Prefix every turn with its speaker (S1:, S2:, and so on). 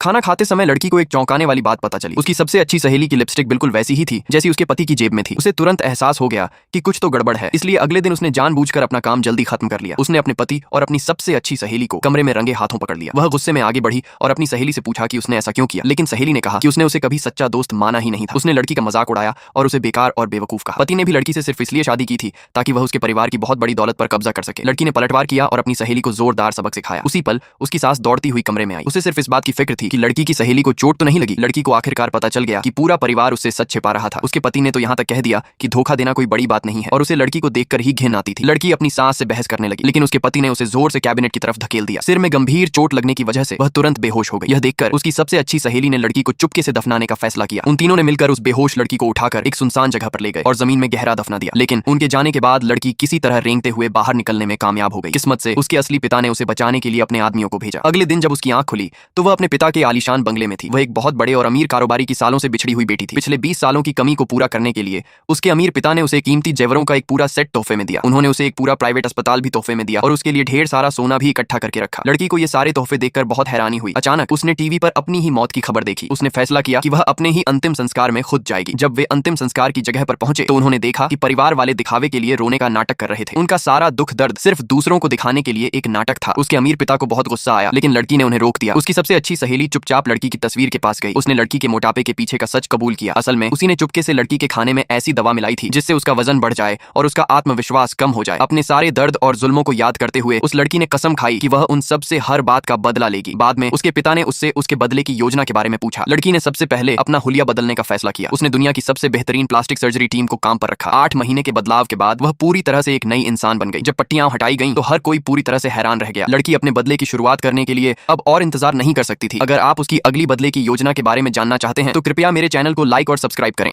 S1: खाना खाते समय लड़की को एक चौंकाने वाली बात पता चली। उसकी सबसे अच्छी सहेली की लिपस्टिक बिल्कुल वैसी ही थी जैसी उसके पति की जेब में थी। उसे तुरंत एहसास हो गया कि कुछ तो गड़बड़ है, इसलिए अगले दिन उसने जानबूझकर अपना काम जल्दी खत्म कर लिया। उसने अपने पति और अपनी सबसे अच्छी सहेली को कमरे में रंगे हाथों पकड़ लिया। वह गुस्से में आगे बढ़ी और अपनी सहेली से पूछा कि उसने ऐसा क्यों किया, लेकिन सहेली ने कहा कि उसने उसे कभी सच्चा दोस्त माना ही नहीं था। उसने लड़की का मजाक उड़ाया और उसे बेकार और बेवकूफ कहा। पति ने भी लड़की से सिर्फ इसलिए शादी की थी ताकि वह उसके परिवार की बहुत बड़ी दौलत पर कब्जा कर सके। लड़की ने पलटवार किया और अपनी सहेली को जोरदार सबक सिखाया। उसी पल उसकी सास दौड़ती हुई कमरे में आई। उसे सिर्फ इस बात की फिक्र थी कि लड़की की सहेली को चोट तो नहीं लगी। लड़की को आखिरकार पता चल गया कि पूरा परिवार उससे सच छिपा रहा था। उसके पति ने तो यहाँ तक कह दिया कि धोखा देना कोई बड़ी बात नहीं है और उसे लड़की को देखकर ही घिन आती थी। लड़की अपनी सास से बहस करने लगी, लेकिन उसके पति ने उसे जोर से कैबिनेट की तरफ धकेल दिया। सिर में गंभीर चोट लगने की वजह से वह तुरंत बेहोश हो गई। यह देखकर उसकी सबसे अच्छी सहेली ने लड़की को चुपके से दफनाने का फैसला किया। उन तीनों ने मिलकर उस बेहोश लड़की को उठाकर एक सुनसान जगह पर ले गए और जमीन में गहरा दफना दिया। लेकिन उनके जाने के बाद लड़की किसी तरह रेंगते हुए बाहर निकलने में कामयाब हो गई। किस्मत से उसके असली पिता ने उसे बचाने के लिए अपने आदमियों को भेजा। अगले दिन जब उसकी आंख खुली तो वह अपने पिता के आलीशान बंगले में थी। वह एक बहुत बड़े और अमीर कारोबारी की सालों से बिछड़ी हुई बेटी थी। पिछले 20 सालों की कमी को पूरा करने के लिए उसके अमीर पिता ने उसे कीमती जेवरों का एक पूरा सेट तोहफे में दिया। उन्होंने उसे एक पूरा प्राइवेट अस्पताल भी तोहफे में दिया और उसके लिए ढेर सारा सोना भी इकट्ठा करके रखा। लड़की को ये सारे तोहफे देखकर बहुत हैरानी हुई। अचानक उसने टीवी पर अपनी ही मौत की खबर देखी। उसने फैसला किया कि वह अपने ही अंतिम संस्कार में खुद जाएगी। जब वे अंतिम संस्कार की जगह पर पहुंचे तो उन्होंने देखा कि परिवार वाले दिखावे के लिए रोने का नाटक कर रहे थे। उनका सारा दुख दर्द सिर्फ दूसरों को दिखाने के लिए एक नाटक था। उसके अमीर पिता को बहुत गुस्सा आया, लेकिन लड़की ने उन्हें रोक दिया। उसकी सबसे अच्छी सहेली चुपचाप लड़की की तस्वीर के पास गई। उसने लड़की के मोटापे के पीछे का सच कबूल किया। असल में उसी ने चुपके से लड़की के खाने में ऐसी दवा मिलाई थी जिससे उसका वजन बढ़ जाए और उसका आत्मविश्वास कम हो जाए। अपने सारे दर्द और जुल्मों को याद करते हुए उस लड़की ने कसम खाई कि वह उन सब से हर बात का बदला लेगी। बाद में उसके पिता ने उससे उसके बदले की योजना के बारे में पूछा। लड़की ने सबसे पहले अपना हुलिया बदलने का फैसला किया। उसने दुनिया की सबसे बेहतरीन प्लास्टिक सर्जरी टीम को काम पर रखा। 8 महीने के बदलाव के बाद वह पूरी तरह से एक नई इंसान बन गई। जब पट्टियां हटाई गईं तो हर कोई पूरी तरह से हैरान रह गया। लड़की अपने बदले की शुरुआत करने के लिए अब और इंतजार नहीं कर सकती थी। अगर आप उसकी अगली बदले की योजना के बारे में जानना चाहते हैं तो कृपया मेरे चैनल को लाइक और सब्सक्राइब करें।